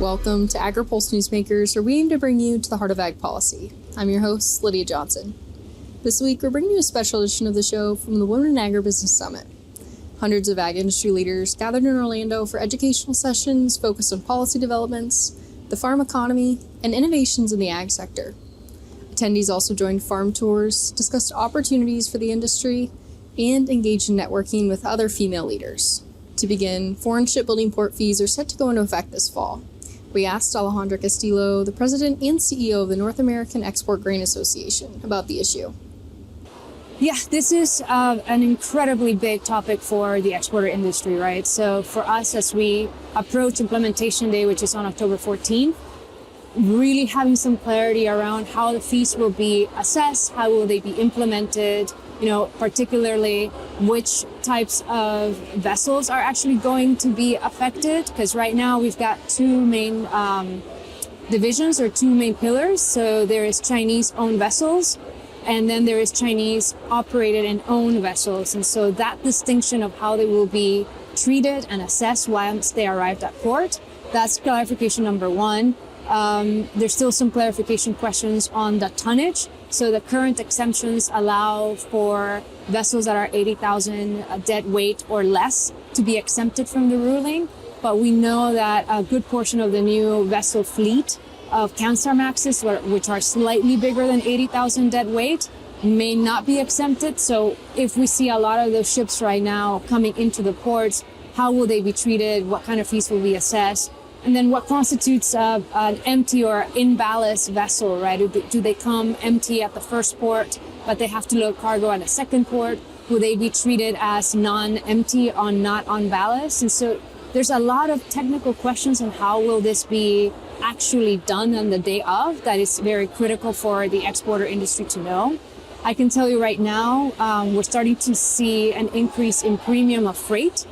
Welcome to Agri-Pulse Newsmakers, where we aim to bring you to the heart of ag policy. I'm your host, Lydia Johnson. This week, we're bringing you a special edition of the show from the Women in Agribusiness Summit. Hundreds of ag industry leaders gathered in Orlando for educational sessions focused on policy developments, the farm economy, and innovations in the ag sector. Attendees also joined farm tours, discussed opportunities for the industry, and engaged in networking with other female leaders. To begin, foreign shipbuilding port fees are set to go into effect this fall. We asked Alejandra Castillo, the president and CEO of the North American Export Grain Association, about the issue. Yeah, this is an incredibly big topic for the exporter industry, right? So for us, as we approach implementation day, which is on October 14th, really having some clarity around how the fees will be assessed, how will they be implemented, particularly which types of vessels are actually going to be affected. Because right now we've got two main divisions or two main pillars. So there is Chinese-owned vessels, and then there is Chinese operated and owned vessels. And so that distinction of how they will be treated and assessed once they arrived at port, that's clarification number one. There's still some clarification questions on the tonnage. So the current exemptions allow for vessels that are 80,000 dead weight or less to be exempted from the ruling. But we know that a good portion of the new vessel fleet of Kamsarmaxes, which are slightly bigger than 80,000 dead weight, may not be exempted. So if we see a lot of those ships right now coming into the ports, how will they be treated? What kind of fees will be assessed? And then what constitutes an empty or in ballast vessel, right? Do they come empty at the first port, but they have to load cargo at a second port? Will they be treated as non-empty or not on ballast? And so there's a lot of technical questions on how will this be actually done on the day of that is very critical for the exporter industry to know. I can tell you right now, we're starting to see an increase in premium of freight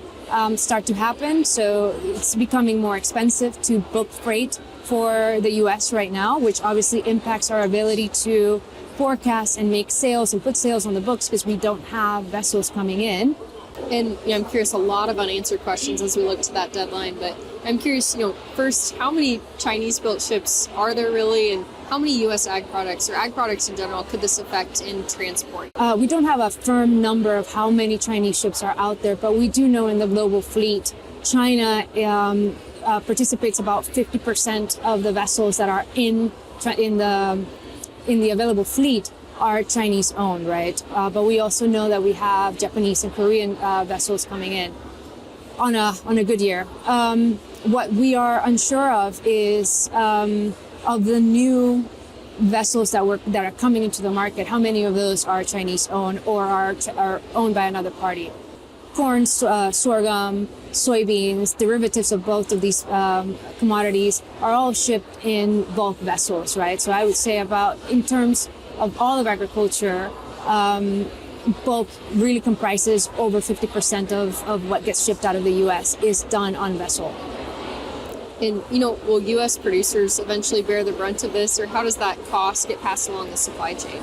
start to happen. So it's becoming more expensive to book freight for the US right now, which obviously impacts our ability to forecast and make sales and put sales on the books because we don't have vessels coming in. And I'm curious, a lot of unanswered questions as we look to that deadline, but I'm curious, first, how many Chinese-built ships are there really, and how many U.S. ag products or ag products in general could this affect in transport? We don't have a firm number of how many Chinese ships are out there, but we do know in the global fleet, China participates about 50% of the vessels that are in the available fleet are Chinese owned, right? But we also know that we have Japanese and Korean vessels coming in on a good year. What we are unsure of is of the new vessels that are coming into the market, how many of those are Chinese owned or are owned by another party? Corn, sorghum, soybeans, derivatives of both of these commodities are all shipped in bulk vessels, right? So I would say in terms of all of agriculture, bulk really comprises over 50% of what gets shipped out of the U.S. is done on vessel. And, will U.S. producers eventually bear the brunt of this, or how does that cost get passed along the supply chain?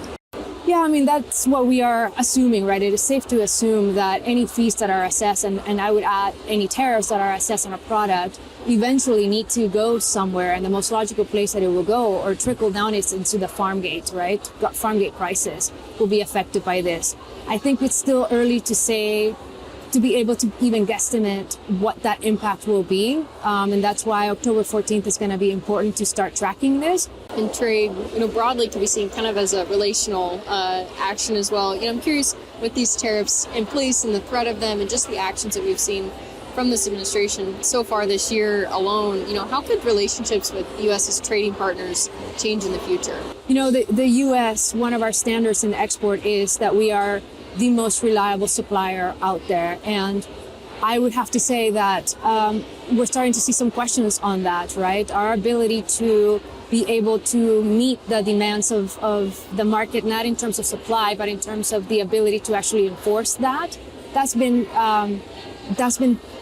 Yeah, that's what we are assuming, right? It is safe to assume that any fees that are assessed, and I would add any tariffs that are assessed on a product, eventually need to go somewhere, and the most logical place that it will go or trickle down is into the farm gate, right? Farm gate prices will be affected by this. I think it's still early to be able to even guesstimate what that impact will be. And that's why October 14th is going to be important to start tracking this. And trade, broadly can be seen kind of as a relational action as well. I'm curious, with these tariffs in place and the threat of them and just the actions that we've seen from this administration so far this year alone, how could relationships with U.S.'s trading partners change in the future? The U.S., one of our standards in export is that we are the most reliable supplier out there. And I would have to say that we're starting to see some questions on that, right? Our ability to be able to meet the demands of the market, not in terms of supply, but in terms of the ability to actually enforce that. That's been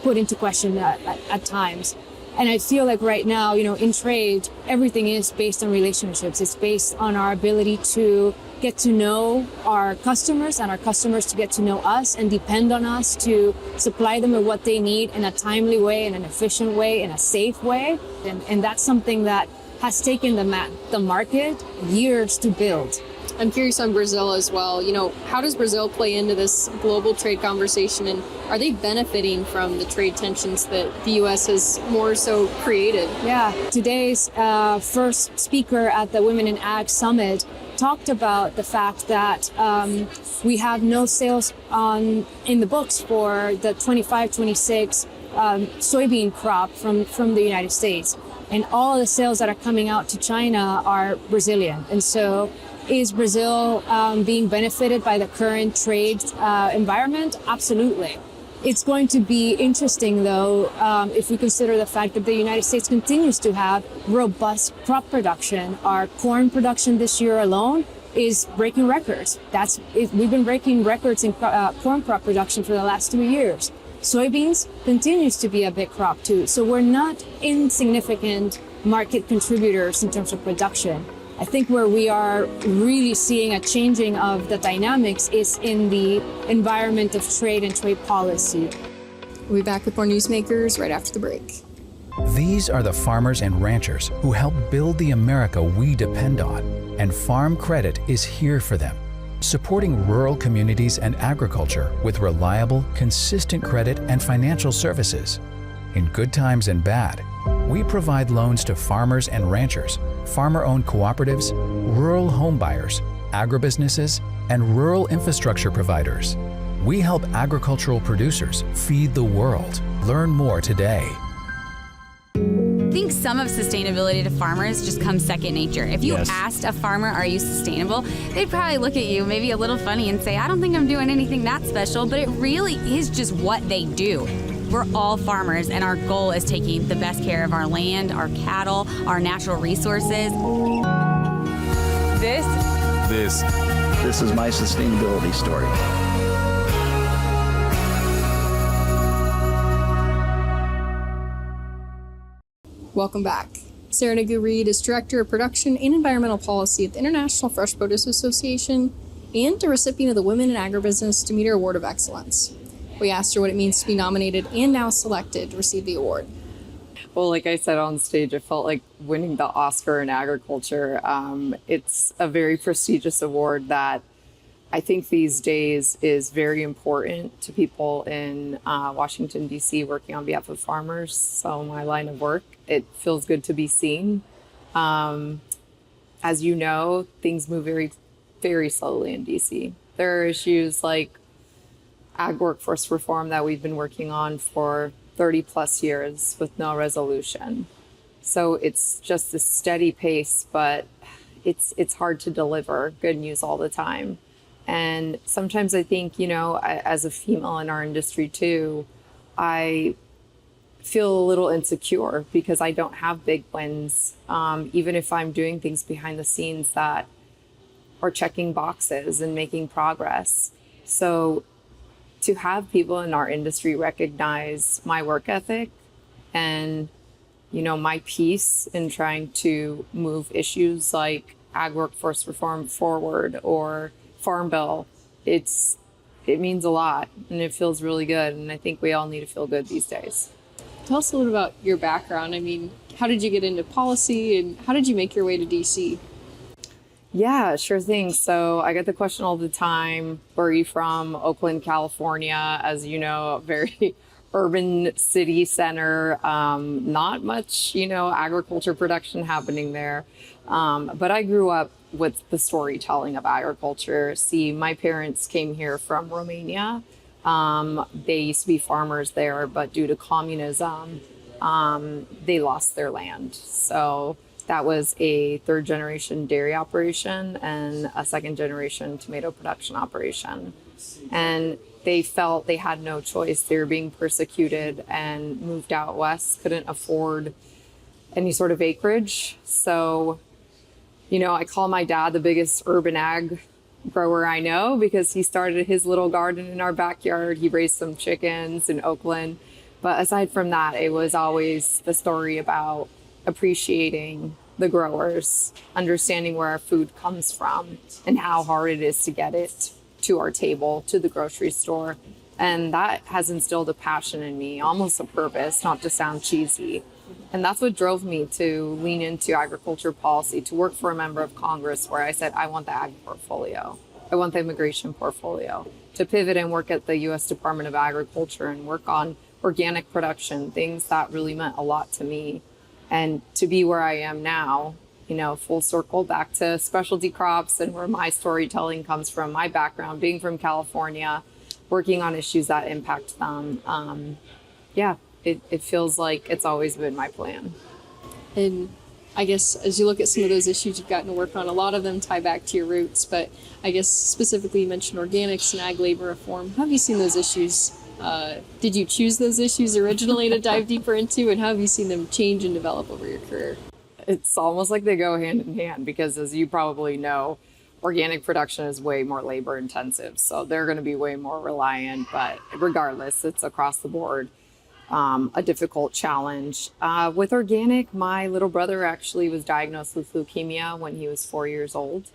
put into question at times. And I feel like right now, in trade, everything is based on relationships. It's based on our ability to get to know our customers and our customers to get to know us and depend on us to supply them with what they need in a timely way, in an efficient way, in a safe way. And that's something that has taken the market years to build. I'm curious on Brazil as well. How does Brazil play into this global trade conversation, and are they benefiting from the trade tensions that the U.S. has more so created? Yeah, today's first speaker at the Women in Ag Summit talked about the fact that we have no sales in the books for the 25-26 soybean crop from the United States. And all of the sales that are coming out to China are Brazilian. And so is Brazil being benefited by the current trade environment? Absolutely. It's going to be interesting, though, if we consider the fact that the United States continues to have robust crop production. Our corn production this year alone is breaking records. We've been breaking records in corn crop production for the last 2 years. Soybeans continues to be a big crop, too. So we're not insignificant market contributors in terms of production. I think where we are really seeing a changing of the dynamics is in the environment of trade and trade policy. We'll be back with more Newsmakers right after the break. These are the farmers and ranchers who help build the America we depend on, and Farm Credit is here for them, supporting rural communities and agriculture with reliable, consistent credit and financial services. In good times and bad, we provide loans to farmers and ranchers, farmer-owned cooperatives, rural home buyers, agribusinesses, and rural infrastructure providers. We help agricultural producers feed the world. Learn more today. I think some of sustainability to farmers just comes second nature. If you asked a farmer, are you sustainable? They'd probably look at you maybe a little funny and say, I don't think I'm doing anything that special, but it really is just what they do. We're all farmers, and our goal is taking the best care of our land, our cattle, our natural resources. This is my sustainability story. Welcome back. Sara Neagu-Reed is Director of Production and Environmental Policy at the International Fresh Produce Association and a recipient of the Women in Agribusiness Demeter Award of Excellence. We asked her what it means to be nominated and now selected to receive the award. Well, like I said on stage, it felt like winning the Oscar in agriculture. It's a very prestigious award that I think these days is very important to people in Washington, D.C. working on behalf of farmers. So my line of work, it feels good to be seen. As you know, things move very, very slowly in D.C. There are issues like ag workforce reform that we've been working on for 30 plus years with no resolution. So it's just a steady pace, but it's hard to deliver good news all the time. And sometimes I think, as a female in our industry too, I feel a little insecure because I don't have big wins, even if I'm doing things behind the scenes that are checking boxes and making progress. So to have people in our industry recognize my work ethic and, my piece in trying to move issues like ag workforce reform forward or Farm Bill, it means a lot and it feels really good. And I think we all need to feel good these days. Tell us a little about your background. How did you get into policy and how did you make your way to DC? Yeah, sure thing. So I get the question all the time, where are you from? Oakland, California, as you know, a very urban city center. Not much, agriculture production happening there. But I grew up with the storytelling of agriculture. See, my parents came here from Romania. They used to be farmers there, but due to communism, they lost their land. So that was a third generation dairy operation and a second generation tomato production operation. And they felt they had no choice. They were being persecuted and moved out west, couldn't afford any sort of acreage. So, I call my dad the biggest urban ag grower I know because he started his little garden in our backyard. He raised some chickens in Oakland. But aside from that, it was always the story about appreciating the growers, understanding where our food comes from and how hard it is to get it to our table, to the grocery store. And that has instilled a passion in me, almost a purpose, not to sound cheesy. And that's what drove me to lean into agriculture policy, to work for a member of Congress where I said, I want the ag portfolio. I want the immigration portfolio. To pivot and work at the U.S. Department of Agriculture and work on organic production, things that really meant a lot to me. And to be where I am now, full circle back to specialty crops and where my storytelling comes from, my background, being from California, working on issues that impact them. It feels like it's always been my plan. And I guess as you look at some of those issues you've gotten to work on, a lot of them tie back to your roots, but I guess specifically you mentioned organics and ag labor reform. How have you seen those issues? Did you choose those issues originally to dive deeper into, and how have you seen them change and develop over your career? It's almost like they go hand in hand because, as you probably know, organic production is way more labor intensive. So they're going to be way more reliant, but regardless, it's across the board. A difficult challenge. With organic, my little brother actually was diagnosed with leukemia when he was 4 years old.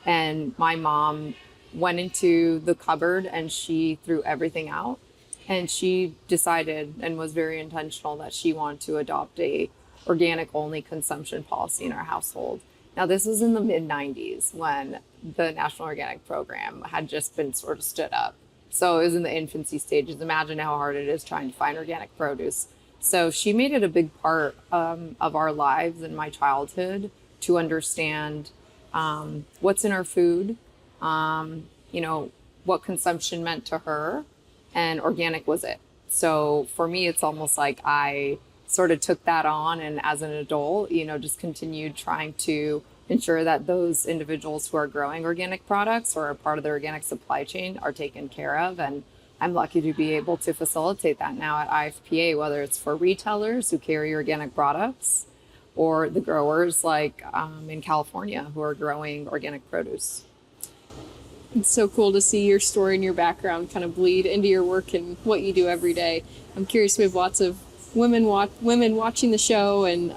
And my mom went into the cupboard and she threw everything out. And she decided and was very intentional that she wanted to adopt a organic only consumption policy in our household. Now, this was in the mid-90s when the National Organic Program had just been sort of stood up. So it was in the infancy stages. Imagine how hard it is trying to find organic produce. So she made it a big part of our lives in my childhood to understand what's in our food, what consumption meant to her, and organic was it. So for me, it's almost like I sort of took that on, and as an adult, just continued trying to ensure that those individuals who are growing organic products or are part of the organic supply chain are taken care of. And I'm lucky to be able to facilitate that now at IFPA, whether it's for retailers who carry organic products or the growers like in California who are growing organic produce. It's so cool to see your story and your background kind of bleed into your work and what you do every day. I'm curious, we have lots of women watching the show and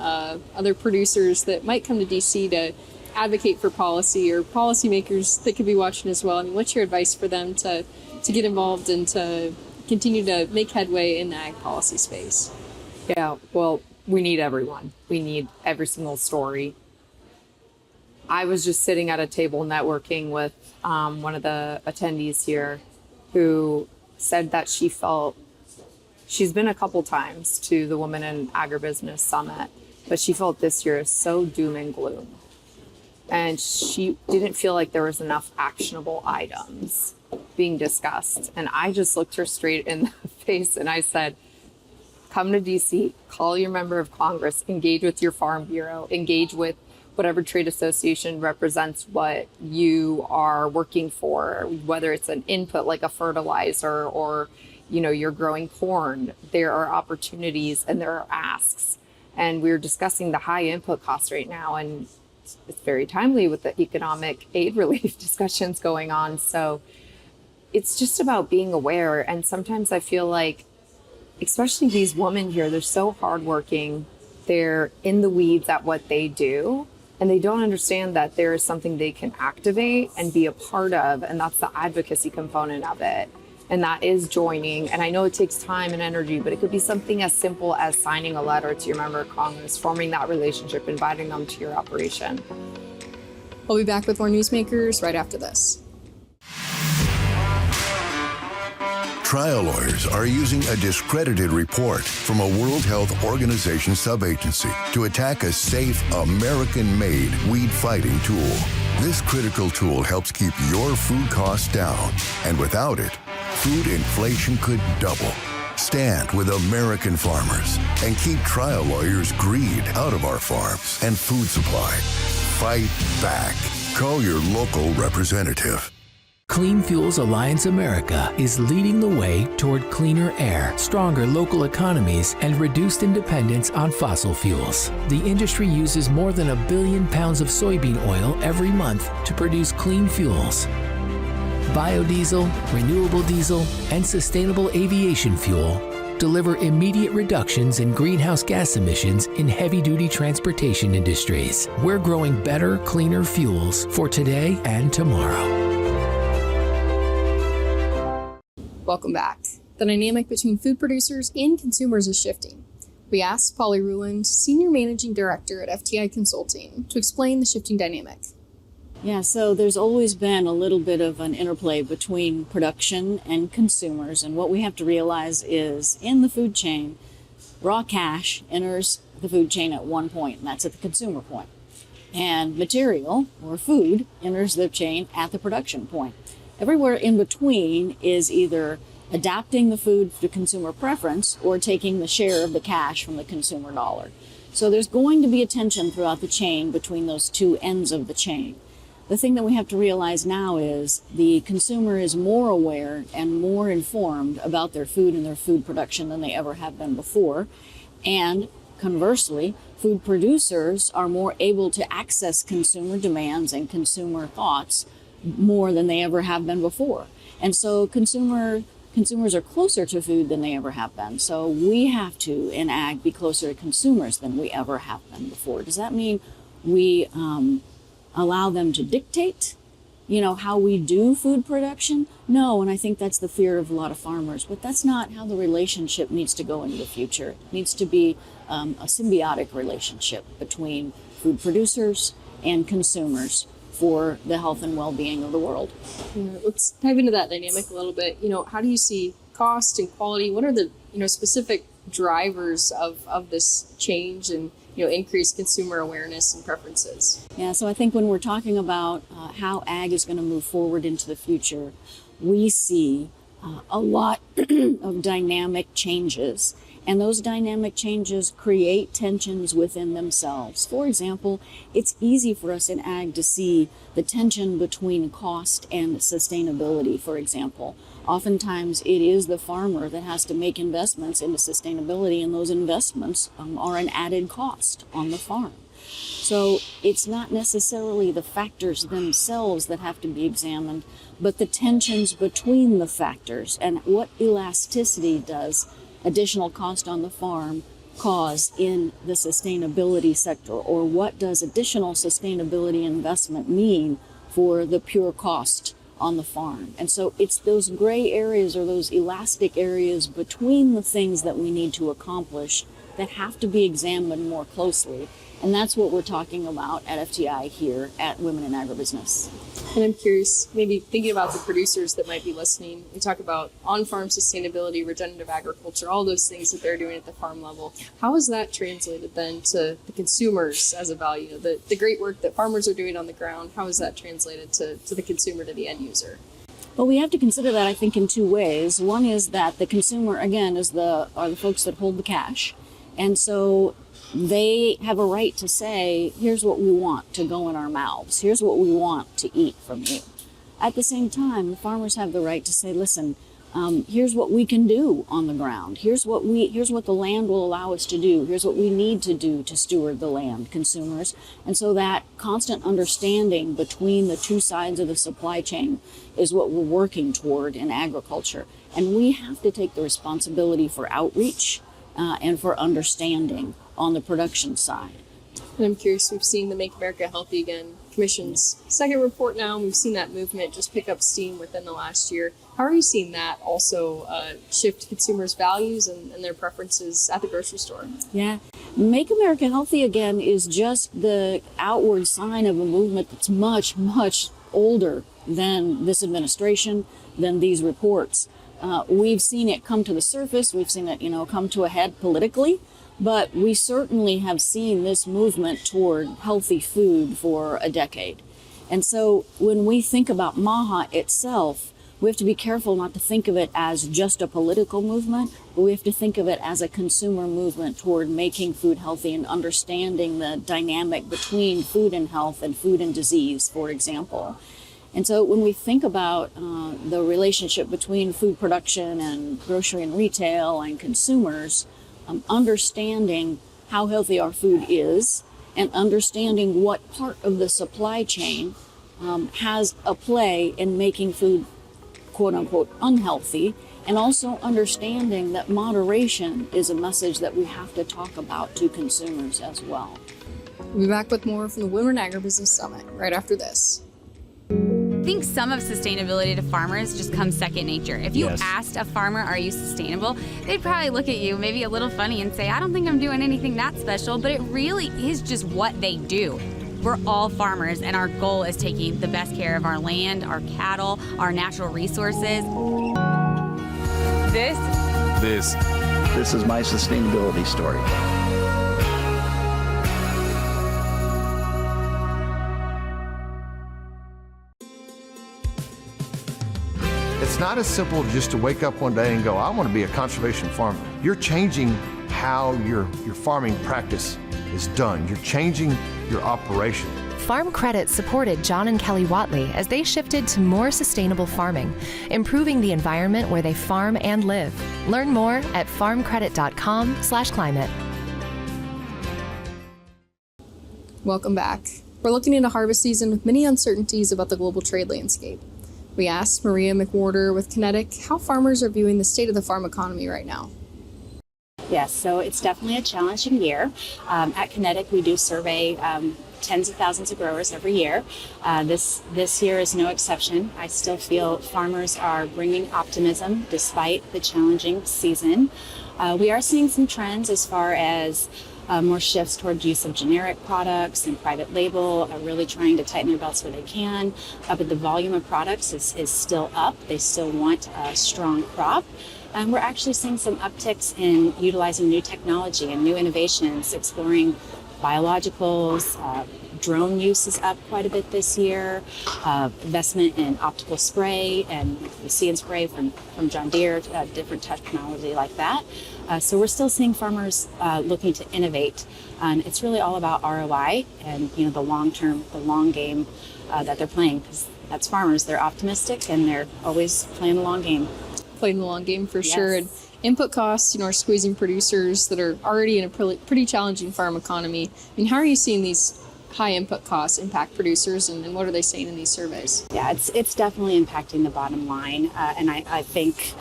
other producers that might come to DC to advocate for policy, or policymakers that could be watching as well. I mean, what's your advice for them to get involved and to continue to make headway in the ag policy space? Yeah, well, we need everyone. We need every single story. I was just sitting at a table networking with one of the attendees here who said that she's been a couple times to the Women in Agribusiness Summit, but she felt this year is so doom and gloom. And she didn't feel like there was enough actionable items being discussed. And I just looked her straight in the face and I said, come to DC, call your member of Congress, engage with your Farm Bureau, engage with whatever trade association represents what you are working for, whether it's an input like a fertilizer or you're growing corn. There are opportunities and there are asks. And we're discussing the high input costs right now, and it's very timely with the economic aid relief discussions going on. So it's just about being aware. And sometimes I feel like, especially these women here, they're so hardworking. They're in the weeds at what they do, and they don't understand that there is something they can activate and be a part of. And that's the advocacy component of it. And that is joining. And I know it takes time and energy, but it could be something as simple as signing a letter to your member of Congress, forming that relationship, inviting them to your operation. We'll be back with more Newsmakers right after this. Trial lawyers are using a discredited report from a World Health Organization subagency to attack a safe, American-made weed-fighting tool. This critical tool helps keep your food costs down, and without it, food inflation could double. Stand with American farmers and keep trial lawyers' greed out of our farms and food supply. Fight back. Call your local representative. Clean Fuels Alliance America is leading the way toward cleaner air, stronger local economies, and reduced dependence on fossil fuels. The industry uses more than 1 billion pounds of soybean oil every month to produce clean fuels. Biodiesel, renewable diesel, and sustainable aviation fuel deliver immediate reductions in greenhouse gas emissions in heavy-duty transportation industries. We're growing better, cleaner fuels for today and tomorrow. Welcome back. The dynamic between food producers and consumers is shifting. We asked Polly Ruhland, Senior Managing Director at FTI Consulting, to explain the shifting dynamic. Yeah, so there's always been a little bit of an interplay between production and consumers. And what we have to realize is in the food chain, raw cash enters the food chain at one point, and that's at the consumer point. And material, or food, enters the chain at the production point. Everywhere in between is either adapting the food to consumer preference or taking the share of the cash from the consumer dollar. So there's going to be a tension throughout the chain between those two ends of the chain. The thing that we have to realize now is the consumer is more aware and more informed about their food and their food production than they ever have been before. And conversely, food producers are more able to access consumer demands and consumer thoughts more than they ever have been before. And so consumers are closer to food than they ever have been. So we have to, in ag, be closer to consumers than we ever have been before. Does that mean we allow them to dictate, how we do food production? No, and I think that's the fear of a lot of farmers, but that's not how the relationship needs to go into the future. It needs to be a symbiotic relationship between food producers and consumers for the health and well-being of the world. Let's dive into that dynamic a little bit. How do you see cost and quality? What are the, specific drivers of this change and increased consumer awareness and preferences? Yeah, so I think when we're talking about how ag is going to move forward into the future, we see a lot of dynamic changes. And those dynamic changes create tensions within themselves. For example, it's easy for us in ag to see the tension between cost and sustainability, for example. Oftentimes, it is the farmer that has to make investments into sustainability, and those investments are an added cost on the farm. So it's not necessarily the factors themselves that have to be examined, but the tensions between the factors and what elasticity does additional cost on the farm cause in the sustainability sector, or what does additional sustainability investment mean for the pure cost on the farm. And so it's those gray areas or those elastic areas between the things that we need to accomplish that have to be examined more closely. And that's what we're talking about at FTI here at Women in Agribusiness. And I'm curious, maybe thinking about the producers that might be listening, we talk about on-farm sustainability, regenerative agriculture, all those things that they're doing at the farm level. How is that translated then to the consumers as a value? The great work that farmers are doing on the ground, how is that translated to the consumer, to the end user? Well, we have to consider that, I think, in two ways. One is that the consumer, again, are the folks that hold the cash. And so they have a right to say, here's what we want to go in our mouths. Here's what we want to eat from you. At the same time, the farmers have the right to say, listen, here's what we can do on the ground. Here's what the land will allow us to do. Here's what we need to do to steward the land, consumers. And so that constant understanding between the two sides of the supply chain is what we're working toward in agriculture. And we have to take the responsibility for outreach and for understanding on the production side. And I'm curious, we've seen the Make America Healthy Again Commission's second report now, and we've seen that movement just pick up steam within the last year. How are you seeing that also shift consumers' values and their preferences at the grocery store? Yeah, Make America Healthy Again is just the outward sign of a movement that's much, much older than this administration, than these reports. We've seen it come to the surface. We've seen it, come to a head politically. But we certainly have seen this movement toward healthy food for a decade. And so when we think about MAHA itself, we have to be careful not to think of it as just a political movement, but we have to think of it as a consumer movement toward making food healthy and understanding the dynamic between food and health and food and disease, for example. And so when we think about the relationship between food production and grocery and retail and consumers, understanding how healthy our food is and understanding what part of the supply chain has a play in making food, quote unquote, unhealthy, and also understanding that moderation is a message that we have to talk about to consumers as well. We'll be back with more from the Women in Agribusiness Summit right after this. I think some of sustainability to farmers just comes second nature. If you asked a farmer, are you sustainable? They'd probably look at you maybe a little funny and say, I don't think I'm doing anything that special, but it really is just what they do. We're all farmers, and our goal is taking the best care of our land, our cattle, our natural resources. This is my sustainability story. It's not as simple just to wake up one day and go, I want to be a conservation farmer. You're changing how your farming practice is done. You're changing your operation. Farm Credit supported John and Kelly Watley as they shifted to more sustainable farming, improving the environment where they farm and live. Learn more at farmcredit.com/climate. Welcome back. We're looking into harvest season with many uncertainties about the global trade landscape. We asked Maria McWhorter with Kynetec how farmers are viewing the state of the farm economy right now. Yes, so it's definitely a challenging year. At Kynetec, we do survey tens of thousands of growers every year. This year is no exception. I still feel farmers are bringing optimism despite the challenging season. We are seeing some trends as far as more shifts toward use of generic products and private label, really trying to tighten their belts where they can. But the volume of products is still up. They still want a strong crop. We're actually seeing some upticks in utilizing new technology and new innovations, exploring biologicals. Drone use is up quite a bit this year. Investment in optical spray and See and Spray from John Deere, different technology like that. So we're still seeing farmers looking to innovate. And it's really all about ROI and the long term, the long game that they're playing, because that's farmers. They're optimistic and they're always playing the long game. Playing the long game for sure. And input costs, are squeezing producers that are already in a pretty challenging farm economy. I mean, how are you seeing these high input costs impact producers, and what are they saying in these surveys? Yeah, it's definitely impacting the bottom line. And I think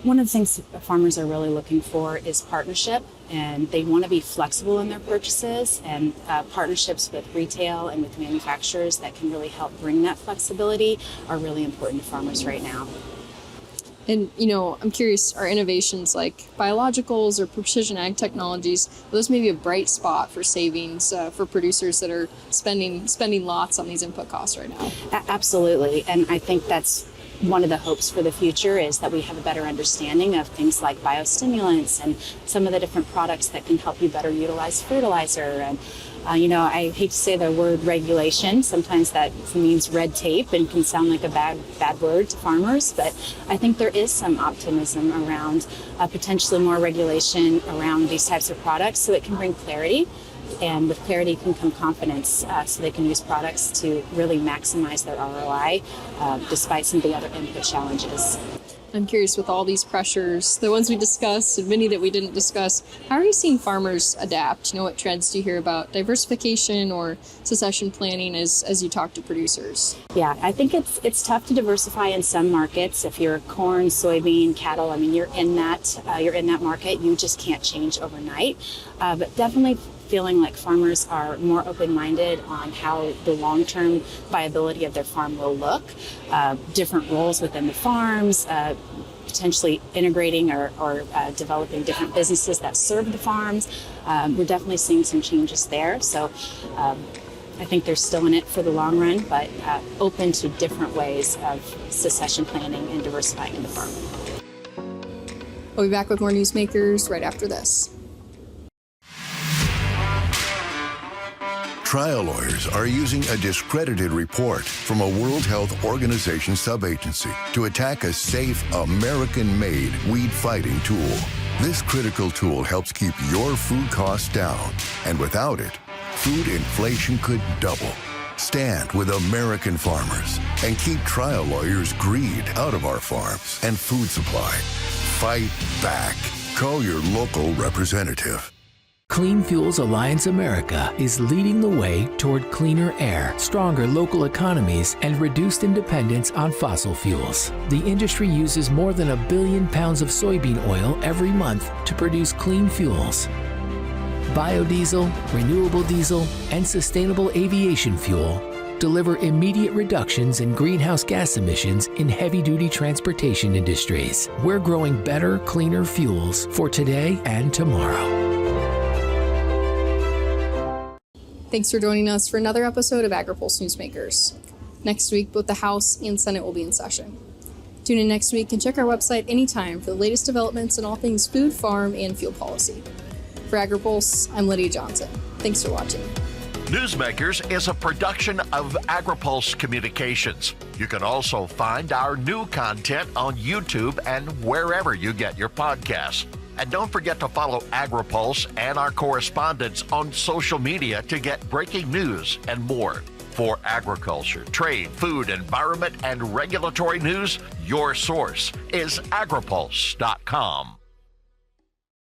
one of the things farmers are really looking for is partnership, and they want to be flexible in their purchases, and partnerships with retail and with manufacturers that can really help bring that flexibility are really important to farmers right now. And, I'm curious, are innovations like biologicals or precision ag technologies, are those maybe a bright spot for savings for producers that are spending lots on these input costs right now? Absolutely. And I think that's one of the hopes for the future, is that we have a better understanding of things like biostimulants and some of the different products that can help you better utilize fertilizer. And I hate to say the word regulation. Sometimes that means red tape and can sound like a bad word to farmers, but I think there is some optimism around potentially more regulation around these types of products, so it can bring clarity, and with clarity can come confidence, so they can use products to really maximize their ROI despite some of the other input challenges. I'm curious, with all these pressures, the ones we discussed and many that we didn't discuss, how are you seeing farmers adapt? What trends do you hear about diversification or succession planning as you talk to producers? Yeah, I think it's tough to diversify in some markets. If you're corn, soybean, cattle, you're in that market. You just can't change overnight. But definitely feeling like farmers are more open-minded on how the long-term viability of their farm will look, different roles within the farms, potentially integrating or developing different businesses that serve the farms. We're definitely seeing some changes there. So I think they're still in it for the long run, but open to different ways of succession planning and diversifying the farm. We'll be back with more Newsmakers right after this. Trial lawyers are using a discredited report from a World Health Organization subagency to attack a safe, American-made weed-fighting tool. This critical tool helps keep your food costs down, and without it, food inflation could double. Stand with American farmers and keep trial lawyers' greed out of our farms and food supply. Fight back. Call your local representative. Clean Fuels Alliance America is leading the way toward cleaner air, stronger local economies, and reduced dependence on fossil fuels. The industry uses more than 1 billion pounds of soybean oil every month to produce clean fuels. Biodiesel, renewable diesel, and sustainable aviation fuel deliver immediate reductions in greenhouse gas emissions in heavy-duty transportation industries. We're growing better, cleaner fuels for today and tomorrow. Thanks for joining us for another episode of Agri-Pulse Newsmakers. Next week, both the House and Senate will be in session. Tune in next week and check our website anytime for the latest developments in all things food, farm, and fuel policy. For Agri-Pulse, I'm Lydia Johnson. Thanks for watching. Newsmakers is a production of Agri-Pulse Communications. You can also find our new content on YouTube and wherever you get your podcasts. And don't forget to follow Agri-Pulse and our correspondents on social media to get breaking news and more. For agriculture, trade, food, environment, and regulatory news, your source is agripulse.com.